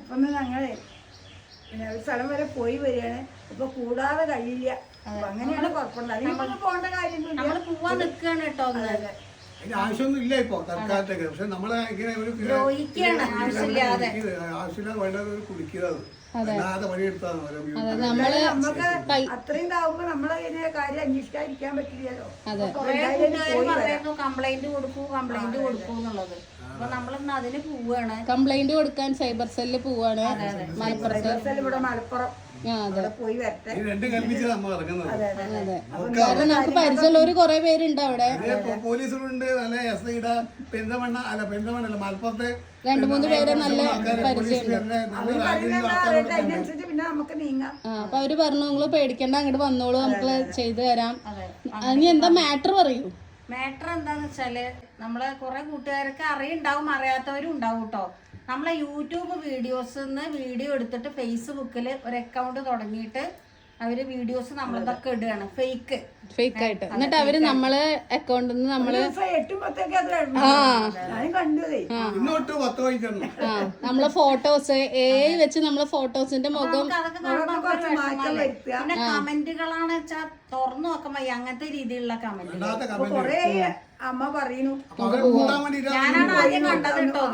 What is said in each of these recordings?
അപ്പം ഞങ്ങളെ പിന്നെ ഒരു സ്ഥലം വരെ പോയി വരികയാണ്. അപ്പൊ കൂടാതെ കഴിയില്ല. അപ്പൊ അങ്ങനെയാണ് കുഴപ്പമില്ല. അതിനൊന്നും പോകേണ്ട കാര്യമൊന്നുമില്ല. നമ്മള് പോവാൻ നിൽക്കുകയാണ് കേട്ടോ. അതിന് ആവശ്യമൊന്നും ഇല്ല ഇപ്പൊ തൽക്കാലത്തേക്ക്. പക്ഷെ നമ്മളെ ഇങ്ങനെ ഒരു ആവശ്യമില്ലാതെ വേണ്ടത് ഒരു കുടിക്കുന്നത് അല്ലാതെ പണിയെടുത്താൽ നമുക്ക് അത്രയും ഇതാവുമ്പോ നമ്മളെ കാര്യം അന്വേഷിക്കാതിരിക്കാൻ പറ്റില്ലല്ലോ. കംപ്ലൈന്റ് കൊടുക്കൂ എന്നുള്ളത്. അപ്പൊ നമ്മളിന്ന് അതിന് പോവാണ്. കംപ്ലൈന്റ് കൊടുക്കാൻ സൈബർ സെല്ല് പോവാണ് മലപ്പുറത്ത്. ഇവിടെ മലപ്പുറം പോയി വരട്ടെ. കാരണം നമുക്ക് പരിചയമുള്ളവര് കുറെ പേരുണ്ട് അവിടെ. പോലീസുകളുണ്ട്, നല്ല എസ് ഐയുടെ പെരിന്തമണ്ണ മലപ്പുറത്തെ 2-3 പേരെ നല്ല പരിചയമുണ്ട്. അതിനനുസരിച്ച് പിന്നെ നമുക്ക് നീങ്ങാം. അപ്പൊ അവര് പറഞ്ഞു നിങ്ങള് പേടിക്കണ്ട, അങ്ങോട്ട് വന്നോളൂ, നമുക്ക് ചെയ്തു തരാം. ഇനി എന്താ മാറ്റർ പറയൂ. മാറ്റർ എന്താന്ന് വെച്ചാല് നമ്മളെ കുറെ കൂട്ടുകാർക്ക് അറിയുണ്ടാവും, അറിയാത്തവരും ഉണ്ടാവും കേട്ടോ. നമ്മളെ യൂട്യൂബ് വീഡിയോസിന്ന് വീഡിയോ എടുത്തിട്ട് ഫേസ്ബുക്കിൽ ഒരു അക്കൗണ്ട് തുടങ്ങിയിട്ട് അവര് വീഡിയോസ് നമ്മളതൊക്കെ ഇടുകയാണ് ഫേക്ക് ആയിട്ട്. എന്നിട്ട് അവര് നമ്മളെ അക്കൗണ്ടിൽ നിന്ന് നമ്മള് നമ്മളെ ഫോട്ടോസ് വെച്ച് നമ്മളെ ഫോട്ടോസിന്റെ മുഖം പിന്നെ കമന്റുകളാണ് വെച്ചാൽ തുറന്നു നോക്കാൻ വയ്യ, അങ്ങനത്തെ രീതിയിലുള്ള കമന്റ് കൊറേ അമ്മ പറയുന്നു. ഞാനാണ് ആദ്യം കണ്ടത് കേട്ടോ.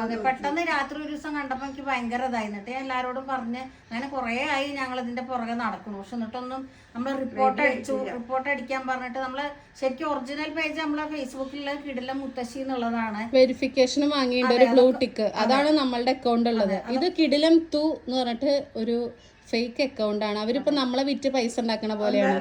അതെ, പെട്ടെന്ന് രാത്രി ഒരു ദിവസം കണ്ടപ്പോ എനിക്ക് ഭയങ്കര ഇതായി. എന്നിട്ട് ഞാൻ എല്ലാരോടും പറഞ്ഞ് അങ്ങനെ കുറെ ആയി ഞങ്ങൾ ഇതിന്റെ പുറകെ നടക്കുന്നു. പക്ഷെ എന്നിട്ടൊന്നും നമ്മൾ റിപ്പോർട്ട് അടിക്കാൻ പറഞ്ഞിട്ട് നമ്മള് ശരിക്കും ഒറിജിനൽ പേജ് നമ്മളെ ഫേസ്ബുക്കിലുള്ള കിടിലം മുത്തശ്ശി എന്നുള്ളതാണ്. വെരിഫിക്കേഷൻ വാങ്ങിയിട്ട് ഒരു ബ്ലൂ ടിക്ക്, അതാണ് നമ്മളുടെ അക്കൗണ്ട് ഉള്ളത്. ഇത് കിടിലം തു എന്ന് പറഞ്ഞിട്ട് ഒരു ഫേക്ക് അക്കൗണ്ട് ആണ്. അവരിപ്പോ നമ്മളെ വിറ്റ് പൈസ ഉണ്ടാക്കണ പോലെയാണ്.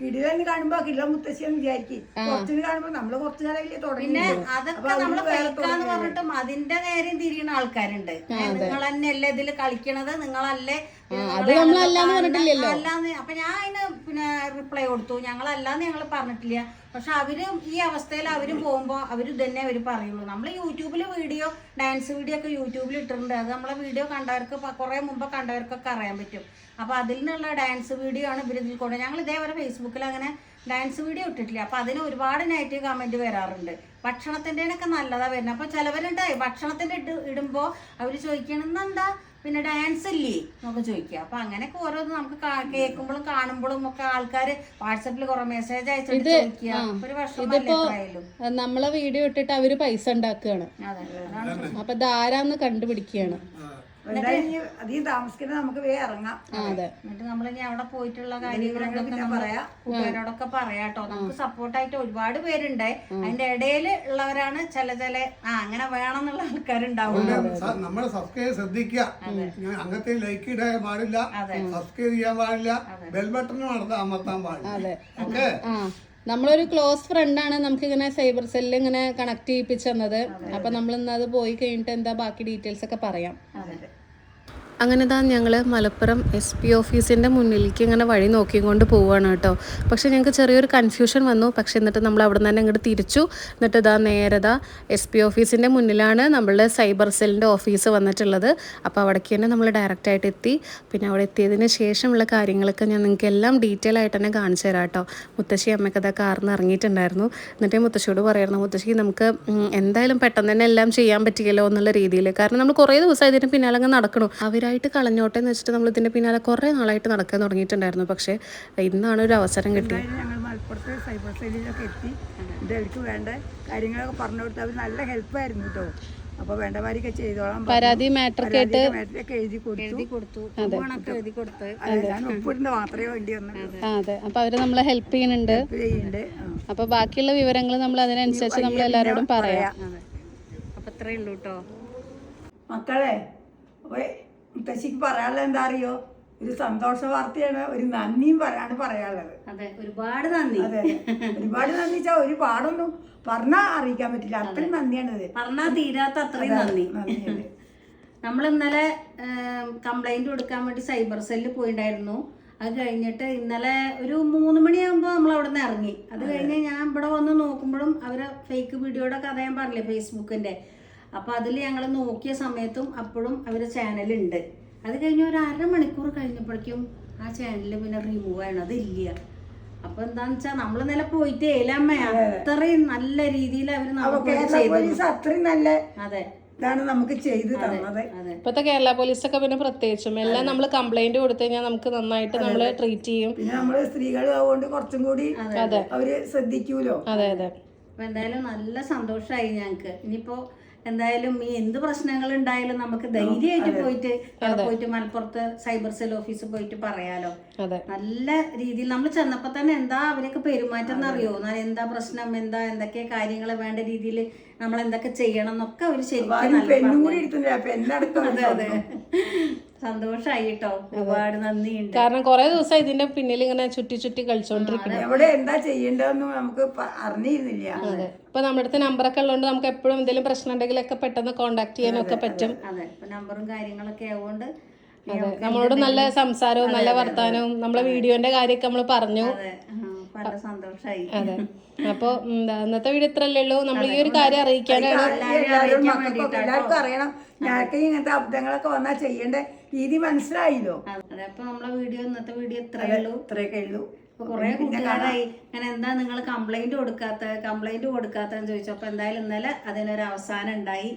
കിടിലെന്ന് കാണുമ്പോ കിലോ മുത്തശ്ശിയെന്ന് വിചാരിക്കും. കുറച്ചിന് കാണുമ്പോ നമ്മള് കുറച്ചു കാലം തുടങ്ങി. പിന്നെ അതൊക്കെ നമ്മള് ഫേക്കാന്ന് പറഞ്ഞിട്ടും അതിന്റെ നേരം തിരിയുന്ന ആൾക്കാരുണ്ട്. നിങ്ങൾ തന്നെയല്ലേ ഇതില് കളിക്കണത്, നിങ്ങളല്ലേ അല്ലാന്ന്. അപ്പൊ ഞാൻ അതിന് പിന്നെ റിപ്ലൈ കൊടുത്തു, ഞങ്ങളല്ലാന്ന് ഞങ്ങൾ പറഞ്ഞിട്ടില്ല. പക്ഷെ അവരും ഈ അവസ്ഥയിൽ അവരും പോകുമ്പോ അവര് തന്നെ അവര് പറയുള്ളൂ. നമ്മള് യൂട്യൂബില് വീഡിയോ, ഡാൻസ് വീഡിയോ ഒക്കെ യൂട്യൂബിൽ ഇട്ടിട്ടുണ്ട്. അത് നമ്മളെ വീഡിയോ കണ്ടവർക്ക് കുറെ മുമ്പ് കണ്ടവർക്കൊക്കെ അറിയാൻ പറ്റും. അപ്പൊ അതിൽ നിന്നുള്ള ഡാൻസ് വീഡിയോ ആണ് ഇവർ ഇതിൽ കൊണ്ട്. ഞങ്ങൾ ഇതേവരെ ഫേസ്ബുക്കിൽ അങ്ങനെ ഡാൻസ് വീഡിയോ ഇട്ടിട്ടില്ല. അപ്പൊ അതിന് ഒരുപാട് നെഗറ്റീവ് കമന്റ് വരാറുണ്ട്. ഭക്ഷണത്തിൻ്റെനൊക്കെ നല്ലതാ വരുന്നത്. അപ്പൊ ചിലവരുണ്ട് ഭക്ഷണത്തിന്റെ ഇടുമ്പോ അവര് ചോദിക്കണം എന്താ പിന്നെ ഡാൻസ് ഇല്ലേ എന്നൊക്കെ ചോദിക്കുക. അപ്പൊ അങ്ങനെയൊക്കെ ഓരോന്ന് നമുക്ക് കേൾക്കുമ്പോഴും കാണുമ്പോഴും ഒക്കെ ആൾക്കാര് വാട്സാപ്പിൽ കുറെ മെസ്സേജ് അയച്ചിട്ട് ചോദിക്കുക. ഒരു വർഷം നമ്മളെ വീഡിയോ ഇട്ടിട്ട് അവര് പൈസ ഉണ്ടാക്കുകയാണ്. അപ്പൊ ഇതാരാന്ന് കണ്ടുപിടിക്കുകയാണ്. അധികം താമസിക്കുന്നത് നമുക്ക് വേഗം ഇറങ്ങാം. എന്നിട്ട് നമ്മളിനി അവിടെ പോയിട്ടുള്ള കാര്യങ്ങളൊക്കെ കൂട്ടുകാരോടൊക്കെ പറയാട്ടോ. നമുക്ക് സപ്പോർട്ടായിട്ട് ഒരുപാട് പേരുണ്ട്. അതിന്റെ ഇടയിൽ ഉള്ളവരാണ് ചില അങ്ങനെ വേണം എന്നുള്ള ആൾക്കാരുണ്ടാവും. നമ്മളെ സബ്സ്ക്രൈബ് ശ്രദ്ധിക്കുക. അങ്ങനത്തെ ലൈക്ക് ഇടാൻ പാടില്ല, സബ്സ്ക്രൈബ് ചെയ്യാൻ പാടില്ല, ബെൽ ബട്ടൺ അമർത്താൻ പാടില്ല. ഓക്കെ, നമ്മളൊരു ക്ലോസ് ഫ്രണ്ടാണ് നമുക്ക് ഇങ്ങനെ സൈബർ സെല്ലിൽ ഇങ്ങനെ കണക്ട് ചെയ്യിപ്പിച്ചു തന്നത്. അപ്പൊ നമ്മൾ ഇന്ന് അത് പോയി കഴിഞ്ഞിട്ട് എന്താ ബാക്കി ഡീറ്റെയിൽസ് ഒക്കെ പറയാം. അങ്ങനെ താ ഞങ്ങൾ മലപ്പുറം SP ഓഫീസിൻ്റെ മുന്നിലേക്ക് ഇങ്ങനെ വഴി നോക്കിക്കൊണ്ട് പോവുകയാണ് കേട്ടോ. പക്ഷേ ഞങ്ങൾക്ക് ചെറിയൊരു കൺഫ്യൂഷൻ വന്നു. പക്ഷേ എന്നിട്ട് നമ്മൾ അവിടെ നിന്ന് തന്നെ ഇങ്ങോട്ട് തിരിച്ചു. എന്നിട്ട് ഇതാ നേരെ SP ഓഫീസിൻ്റെ മുന്നിലാണ് നമ്മളുടെ സൈബർ സെല്ലിൻ്റെ ഓഫീസ് വന്നിട്ടുള്ളത്. അപ്പോൾ അവിടേക്ക് തന്നെ നമ്മൾ ഡയറക്റ്റായിട്ട് എത്തി. പിന്നെ അവിടെ എത്തിയതിന് ശേഷമുള്ള കാര്യങ്ങളൊക്കെ ഞാൻ നിങ്ങൾക്ക് എല്ലാം ഡീറ്റെയിൽ ആയിട്ട് തന്നെ കാണിച്ചു തരാം കേട്ടോ. മുത്തശ്ശി അമ്മയ്ക്ക് അതാ കാറിൽ നിന്ന് ഇറങ്ങിയിട്ടുണ്ടായിരുന്നു. എന്നിട്ട് മുത്തശ്ശിയോട് പറയായിരുന്നു, മുത്തശ്ശി നമുക്ക് എന്തായാലും പെട്ടെന്ന് തന്നെ എല്ലാം ചെയ്യാൻ പറ്റിയല്ലോ എന്നുള്ള രീതിയിൽ. കാരണം നമ്മൾ കുറേ ദിവസമായി ഇതിന് പിന്നാലെ അങ്ങ് നടക്കണം. അവരായിട്ട് കളഞ്ഞോട്ടെ എന്ന് വെച്ചിട്ട് നമ്മൾ ഇതിൻ്റെ പിന്നാലെ കുറേ നാളായിട്ട് നടക്കാൻ തുടങ്ങിയിട്ടുണ്ടായിരുന്നു. പക്ഷേ ഇന്നാണ് ഒരു അവസരം കിട്ടിയത്. ഞങ്ങൾ മലപ്പുറത്ത് സൈബർ സെല്ലിലൊക്കെ എത്തി. ഇതെനിക്ക് വേണ്ട കാര്യങ്ങളൊക്കെ പറഞ്ഞു കൊടുത്ത് അവർ നല്ല ഹെൽപ്പായിരുന്നു കേട്ടോ. അപ്പൊ വേണ്ടമാരൊക്കെ ചെയ്തോളാം. പരാതി മാറ്റർ കേട്ട് എഴുതി കൊടുത്തു. ഞാൻ ഒപ്പിടുന്ന മാത്രമേ വേണ്ടി വന്നു. അതെ, അപ്പൊ അവര് നമ്മളെ ഹെൽപ്പ് ചെയ്യുന്നുണ്ട്. അപ്പൊ ബാക്കിയുള്ള വിവരങ്ങൾ നമ്മൾ അതിനനുസരിച്ച് നമ്മൾ എല്ലാവരോടും പറയാം. അപ്പൊ ഇത്രയേ ഉള്ളൂ കേട്ടോ മക്കളെ. മുത്തശ്ശിക്ക് പറയാനുള്ളത് എന്താ അറിയോ, ഒരു സന്തോഷ വാർത്തയാണ്, ഒരു നന്ദിയും പറയാനുള്ളത്. അതെ, ഒരുപാട് നന്ദി. അതെ, ഒരുപാട് നന്ദി വെച്ചാൽ ഒരുപാടൊന്നും പറഞ്ഞാൽ അറിയിക്കാൻ പറ്റില്ല. അത്രയും നന്ദിയാണത്, പറഞ്ഞാൽ തീരാത്ത അത്രയും നന്ദി. നമ്മൾ ഇന്നലെ കംപ്ലൈന്റ് കൊടുക്കാൻ വേണ്ടി സൈബർ സെല്ലിൽ പോയിണ്ടായിരുന്നു. അത് കഴിഞ്ഞിട്ട് ഇന്നലെ ഒരു 3 മണിയാകുമ്പോൾ നമ്മൾ അവിടെ നിന്ന് ഇറങ്ങി. അത് കഴിഞ്ഞ് ഞാൻ ഇവിടെ വന്ന് നോക്കുമ്പോഴും അവരെ ഫേക്ക് വീഡിയോയുടെ കഥ ഞാൻ പറഞ്ഞില്ലേ ഫേസ്ബുക്കിന്റെ, അപ്പൊ അതിൽ ഞങ്ങൾ നോക്കിയ സമയത്തും അപ്പോഴും അവരുടെ ചാനലുണ്ട്. അത് കഴിഞ്ഞ് ഒരു 1/2 മണിക്കൂർ കഴിഞ്ഞപ്പോഴേക്കും ആ ചാനലിൽ പിന്നെ റിമൂവ് ചെയ്യണം, അതില്ല. അപ്പൊ എന്താന്ന് വെച്ചാൽ നമ്മൾ ഇന്നലെ പോയിട്ട് ഏലമ്മ അത്രയും നല്ല രീതിയിൽ അവര് അത്രയും നല്ല അതെ ഇതാണ് നമുക്ക് ചെയ്ത് തന്നത്. ഇപ്പോഴത്തെ കേരള പോലീസൊക്കെ പിന്നെ പ്രത്യേകിച്ചും എല്ലാം നമ്മൾ കംപ്ലൈന്റ് കൊടുത്തു കഴിഞ്ഞാൽ നമുക്ക് നന്നായിട്ട് നമ്മൾ ട്രീറ്റ് ചെയ്യും. പിന്നെ നമ്മള് സ്ത്രീകൾ ആവുകൊണ്ട് കുറച്ചും കൂടി അവര് ശ്രദ്ധിക്കൂലോ. അതെ അതെ. അപ്പൊ എന്തായാലും നല്ല സന്തോഷമായി ഞങ്ങക്ക്. ഇനിയിപ്പോ എന്തായാലും ഈ എന്ത് പ്രശ്നങ്ങൾ ഉണ്ടായാലും നമുക്ക് ധൈര്യമായിട്ട് പോയിട്ട് അവിടെ പോയിട്ട് മലപ്പുറത്ത് സൈബർ സെൽ ഓഫീസിൽ പോയിട്ട് പറയാലോ. നല്ല രീതിയിൽ നമ്മൾ ചെന്നപ്പോ തന്നെ എന്താ അവരൊക്കെ പെരുമാറ്റം എന്നറിയോ, എന്താ പ്രശ്നം, എന്തൊക്കെ കാര്യങ്ങൾ വേണ്ട രീതിയിൽ നമ്മൾ എന്തൊക്കെ ചെയ്യണം എന്നൊക്കെ അവര് ശരിക്കും അതെ സന്തോഷായി കേട്ടോ. ഒരുപാട് നന്ദിയുണ്ട്. കാരണം കുറെ ദിവസം ഇതിന്റെ പിന്നിൽ ഇങ്ങനെ ചുറ്റി ചുറ്റി കളിച്ചോണ്ടിരിക്കുന്നു. എവിടെ എന്താ ചെയ്യേണ്ടതെന്ന് നമുക്ക് അറിഞ്ഞിരുന്നില്ല. അതെ. ഇപ്പൊ നമ്മുടെ അടുത്ത് നമ്പറൊക്കെ ഉള്ളതുകൊണ്ട് നമുക്ക് എപ്പോഴും എന്തെങ്കിലും പ്രശ്നം ഉണ്ടെങ്കിലൊക്കെ പെട്ടെന്ന് കോണ്ടാക്ട് ചെയ്യാനൊക്കെ പറ്റും. അതെ, ഇപ്പൊ നമ്പറും കാര്യങ്ങളൊക്കെ ആവുകൊണ്ട് നമ്മളോട് നല്ല സംസാരവും നല്ല വർത്താനവും നമ്മളെ വീഡിയോന്റെ കാര്യമൊക്കെ നമ്മൾ പറഞ്ഞു. നല്ല സന്തോഷായി. അതെ. അപ്പൊ ഇന്നത്തെ വീഡിയോ ഇത്രല്ലേ ഉള്ളൂ. നമ്മൾ ഈ ഒരു കാര്യം അറിയിക്കാനാണ്. എല്ലാവർക്കും അറിയണം. ഞങ്ങൾക്ക് ഇങ്ങനത്തെ അബദ്ധങ്ങളൊക്കെ വന്നാൽ ചെയ്യേണ്ട രീതി മനസ്സിലായില്ലോ. അതെ, അപ്പൊ നമ്മളെ ഇന്നത്തെ വീഡിയോ ഇത്രയൊക്കെ ഉള്ളൂ. അപ്പൊ കുറെ കൂട്ടുകാരായി അങ്ങനെ എന്താ നിങ്ങൾ കംപ്ലൈന്റ് കൊടുക്കാത്ത ചോദിച്ചു. അപ്പൊ എന്തായാലും ഇന്നലെ അതിനൊരു അവസാനം ഉണ്ടായി.